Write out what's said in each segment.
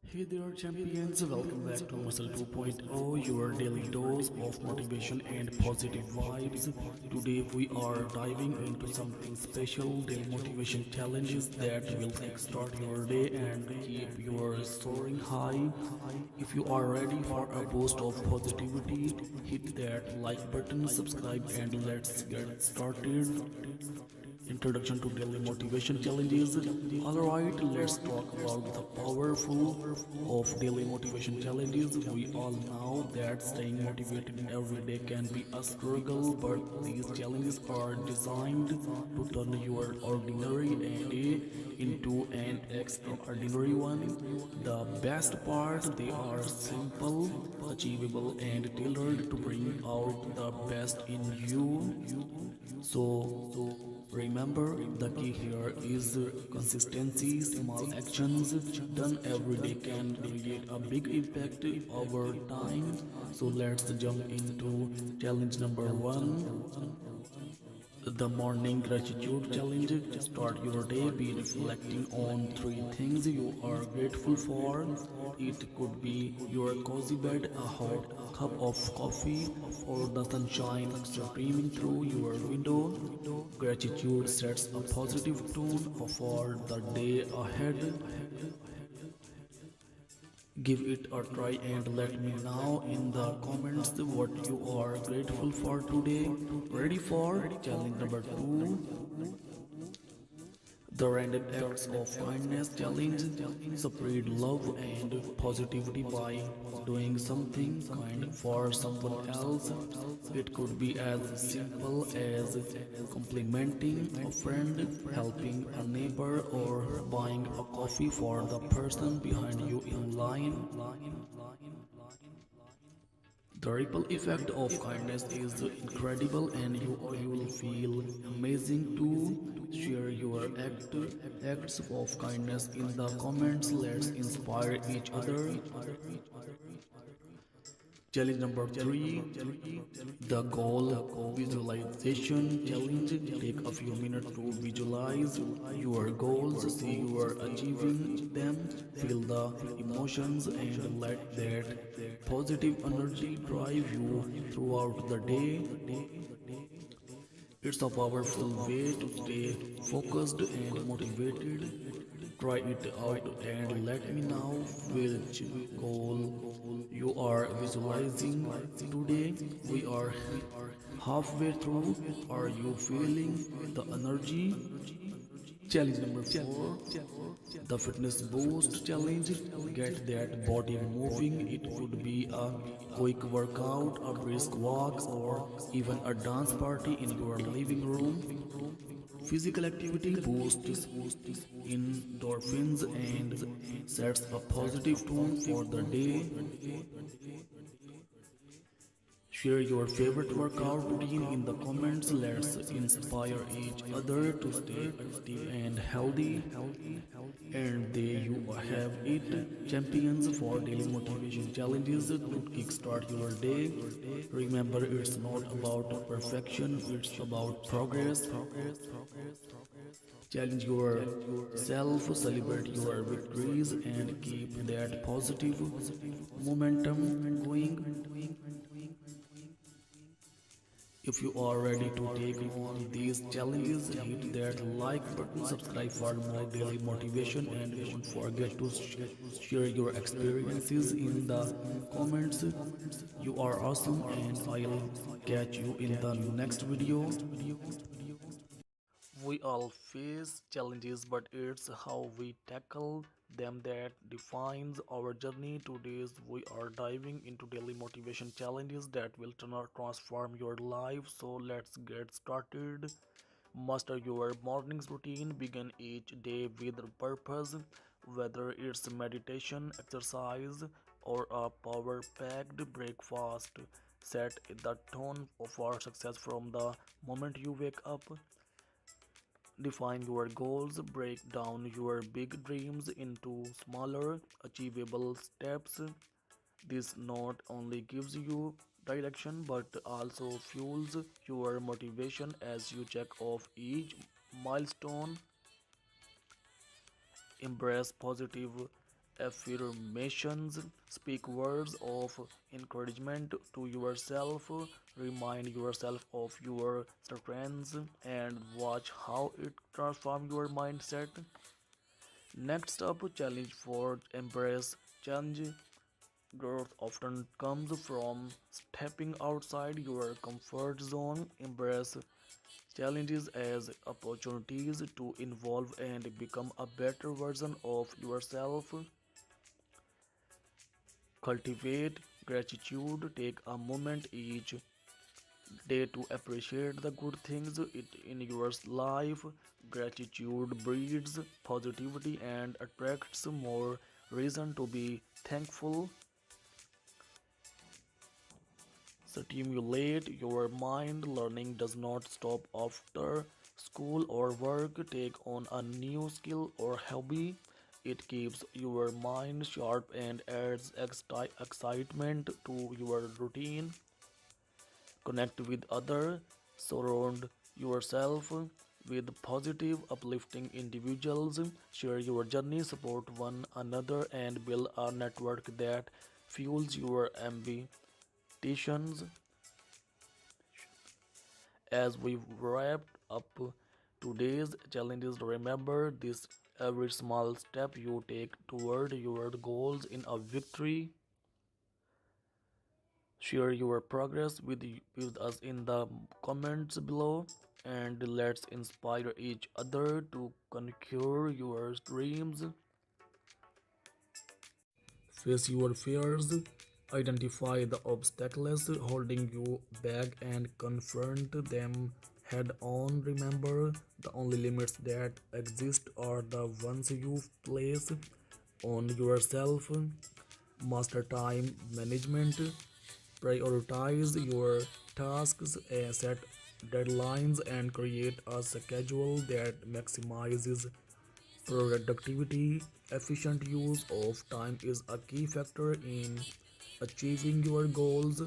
Hey there, champions. Welcome back to Muscle 2.0, your daily dose of motivation and positive vibes. Today, we are diving into something special daily motivation challenges that will kickstart your day and keep your soaring high. If you are ready for a boost of positivity, hit that like button, subscribe, and let's get started. Introduction to daily motivation challenges. Alright, let's talk about the powerful of daily motivation challenges. We all know that staying motivated every day can be a struggle, but these challenges are designed to turn your ordinary day into an extraordinary one. The best part, they are simple, achievable, and tailored to bring out the best in you. So remember, the key here is consistency. Small actions done every day can create a big impact over time. So let's jump into challenge number one, the morning gratitude challenge. Start your day by reflecting on three things you are grateful for. It could be your cozy bed, a hot cup of coffee, or the sunshine streaming through your window. Gratitude sets a positive tone for the day ahead. Give it a try and let me know in the comments what you are grateful for today. Ready for challenge number two, the random acts of kindness challenge. Spread love and positivity by doing something kind for someone else. It could be as simple as complimenting a friend, helping a neighbor, or buying a coffee for the person behind you in line. The ripple effect of kindness is incredible, and you will feel amazing too. Share your acts of kindness in the comments. Let's inspire each other. Challenge number three, the goal visualization challenge. Take a few minutes to visualize your goals, see you are achieving them, feel the emotions, and let that positive energy drive you throughout the day. It's a powerful way to stay focused and motivated. Try it out and let me know which goal you are visualizing today. We are halfway through. Are you feeling the energy? Challenge number four, the fitness boost challenge. Get that body moving. It could be a quick workout, a brisk walk, or even a dance party in your living room. Physical activity boosts endorphins and sets a positive tone for the day. Share your favorite workout routine in the comments. Let's inspire each other to stay active and healthy. And there you have it, champions, for daily motivation challenges to kickstart your day. Remember, it's not about perfection, it's about progress. Challenge yourself, celebrate your victories, and keep that positive momentum going. If you are ready to take on these challenges, hit that like button, subscribe for more daily motivation, and don't forget to share your experiences in the comments. You are awesome, and I'll catch you in the next video. We all face challenges, but it's how we tackle them that defines our journey. Today, we are diving into daily motivation challenges that will transform your life. So, let's get started. Master your morning's routine. Begin each day with a purpose, whether it's meditation, exercise, or a power packed breakfast. Set the tone for success from the moment you wake up. Define your goals, break down your big dreams into smaller, achievable steps. This not only gives you direction but also fuels your motivation as you check off each milestone. Embrace positive affirmations. Speak words of encouragement to yourself. Remind yourself of your strengths and watch how it transforms your mindset. Next up, challenge for embrace change. Growth often comes from stepping outside your comfort zone. Embrace challenges as opportunities to evolve and become a better version of yourself. Cultivate gratitude. Take a moment each day to appreciate the good things in your life. Gratitude breeds positivity and attracts more reason to be thankful. Stimulate your mind. Learning does not stop after school or work. Take on a new skill or hobby. It keeps your mind sharp and adds excitement to your routine. Connect with others. Surround yourself with positive, uplifting individuals. Share your journey, support one another, and build a network that fuels your ambitions. As we wrap up today's challenges, remember this: every small step you take toward your goals in a victory. Share your progress with us in the comments below, and let's inspire each other to conquer your dreams. Face your fears, identify the obstacles holding you back, and confront them head on. Remember, the only limits that exist are the ones you place on yourself. Master time management. Prioritize your tasks, set deadlines, and create a schedule that maximizes productivity. Efficient use of time is a key factor in achieving your goals.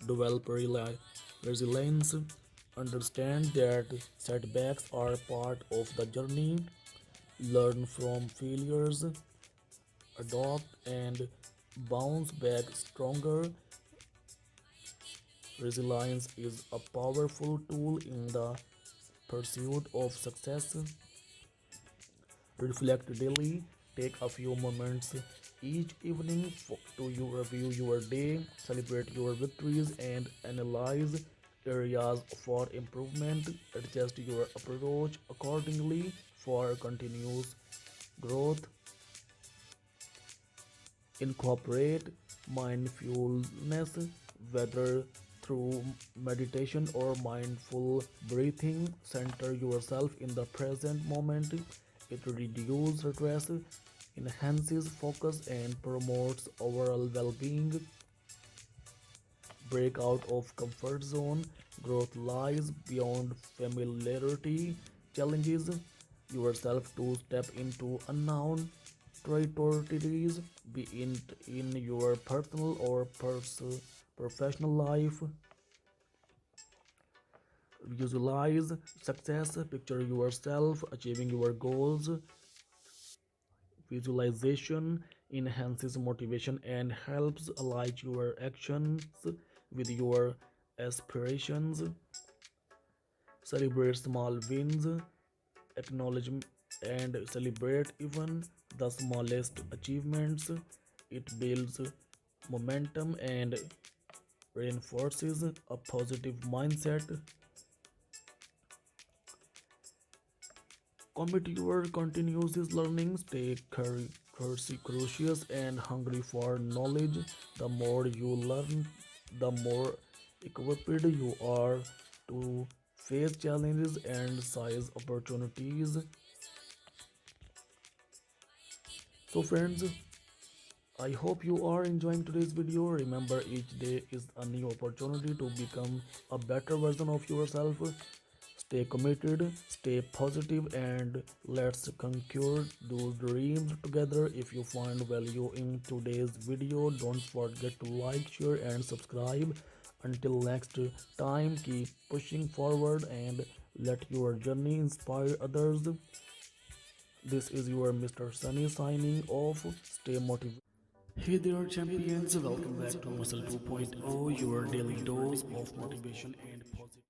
Develop resilience. Understand that setbacks are part of the journey. Learn from failures, adopt and bounce back stronger. Resilience is a powerful tool in the pursuit of success. Reflect daily. Take a few moments each evening to review your day, celebrate your victories, and analyze areas for improvement. Adjust your approach accordingly for continuous growth. Incorporate mindfulness, whether through meditation or mindful breathing. Center yourself in the present moment. It reduces stress, enhances focus, and promotes overall well being. Break out of comfort zone. Growth lies beyond familiarity. Challenges yourself to step into unknown territories, be in your personal or professional life. Visualize success. Picture yourself achieving your goals. Visualization enhances motivation and helps align your actions with your aspirations. Celebrate small wins. Acknowledge and celebrate even the smallest achievements. It builds momentum and reinforces a positive mindset. Commit your continuous learning. Stay curious and hungry for knowledge. The more you learn, the more equipped you are to face challenges and seize opportunities. So friends, I hope you are enjoying today's video. Remember, each day is a new opportunity to become a better version of yourself. Stay committed, stay positive, and let's conquer those dreams together. If you find value in today's video, don't forget to like, share, and subscribe. Until next time, keep pushing forward and let your journey inspire others. This is your Mr. Sunny signing off. Stay motivated. Hey there, champions. Welcome back to Muscle 2.0, your daily dose of motivation and positivity.